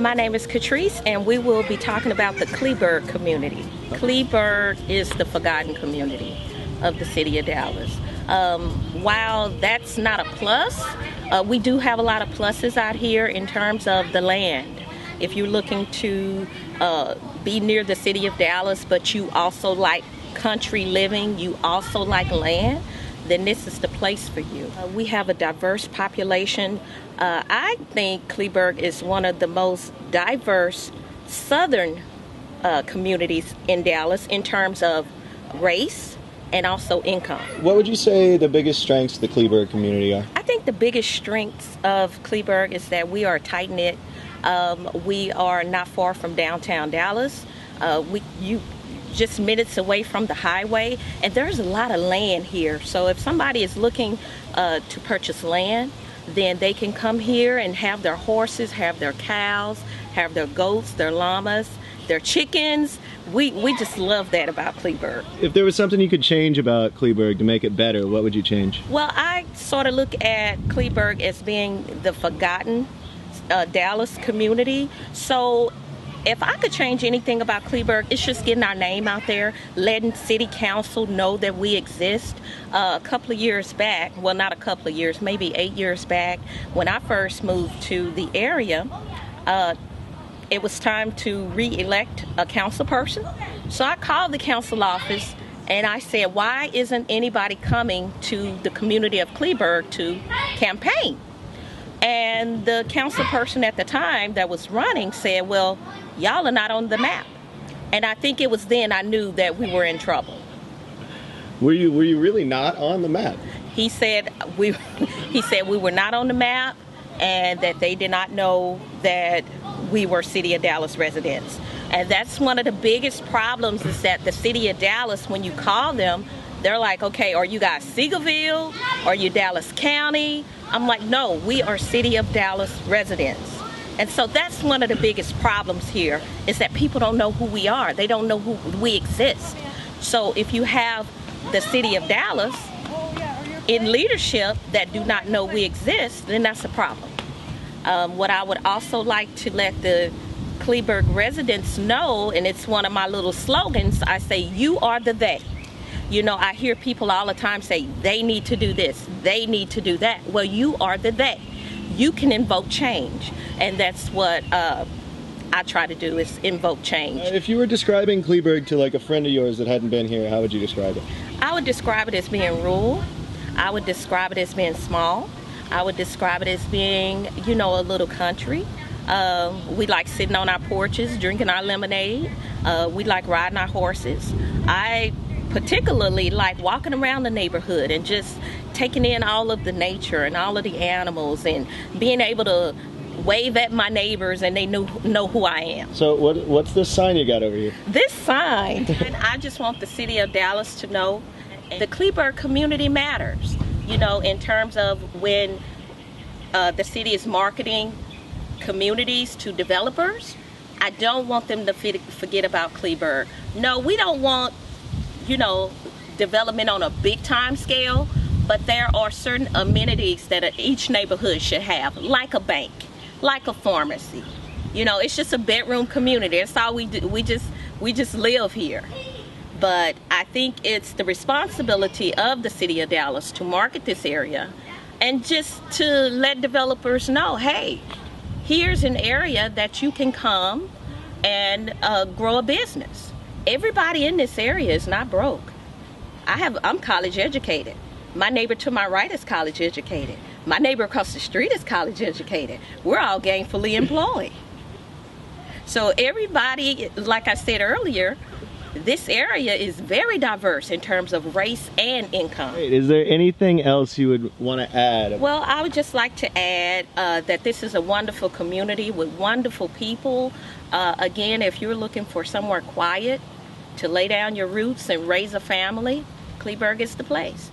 My name is Catrice, and we will be talking about the Kleberg community. Kleberg is the forgotten community of the city of Dallas. While that's not a plus, we do have a lot of pluses out here in terms of the land. If you're looking to be near the city of Dallas, but you also like country living, you also like land, then this is the place for you. We have a diverse population. I think Kleberg is one of the most diverse southern communities in Dallas in terms of race and also income. What would you say the biggest strengths of the Kleberg community are? I think the biggest strengths of Kleberg is that we are tight-knit. We are not far from downtown Dallas. You just minutes away from the highway, and there's a lot of land here. So if somebody is looking to purchase land, then they can come here and have their horses, have their cows, have their goats, their llamas, their chickens. We just love that about Kleberg. If there was something you could change about Kleberg to make it better, what would you change? Well, I sort of look at Kleberg as being the forgotten Dallas community. So if I could change anything about Kleberg, it's just getting our name out there, letting city council know that we exist. A couple of years back, well, not a couple of years, maybe 8 years back, when I first moved to the area, it was time to re-elect a council person. So I called the council office and I said, why isn't anybody coming to the community of Kleberg to campaign? And the council person at the time that was running said, well, y'all are not on the map. And I think it was then I knew that we were in trouble. Were you really not on the map? He said we were not on the map, and that they did not know that we were City of Dallas residents. And that's one of the biggest problems, is that the City of Dallas, when you call them, they're like, okay, are you guys Seagoville? Are you Dallas County? I'm like, no, we are City of Dallas residents. And so that's one of the biggest problems here, is that people don't know who we are. They don't know who we exist. So if you have the City of Dallas in leadership that do not know we exist, then that's a problem. What I would also like to let the Kleberg residents know, and it's one of my little slogans, I say, you are the they. You know, I hear people all the time say, they need to do this, they need to do that. Well, you are the they. You can invoke change, and that's what I try to do, is invoke change. If you were describing Kleberg to like a friend of yours that hadn't been here, how would you describe it? I would describe it as being rural. I would describe it as being small. I would describe it as being, you know, a little country. We like sitting on our porches, drinking our lemonade. We like riding our horses. I particularly like walking around the neighborhood and just taking in all of the nature and all of the animals, and being able to wave at my neighbors and they know who I am. So what's this sign you got over here? This sign, and I just want the City of Dallas to know the Kleberg community matters. You know, in terms of when the city is marketing communities to developers, I don't want them to forget about Kleberg. No, we don't want, you know, development on a big time scale, but there are certain amenities that each neighborhood should have, like a bank, like a pharmacy. You know, it's just a bedroom community. That's all we do. We just live here. But I think it's the responsibility of the City of Dallas to market this area, and just to let developers know, hey, here's an area that you can come and grow a business. Everybody in this area is not broke. I'm college educated. My neighbor to my right is college educated. My neighbor across the street is college educated. We're all gainfully employed. So everybody, like I said earlier, this area is very diverse in terms of race and income. Great. Is there anything else you would want to add? Well, I would just like to add that this is a wonderful community with wonderful people. Again, if you're looking for somewhere quiet to lay down your roots and raise a family, Kleberg is the place.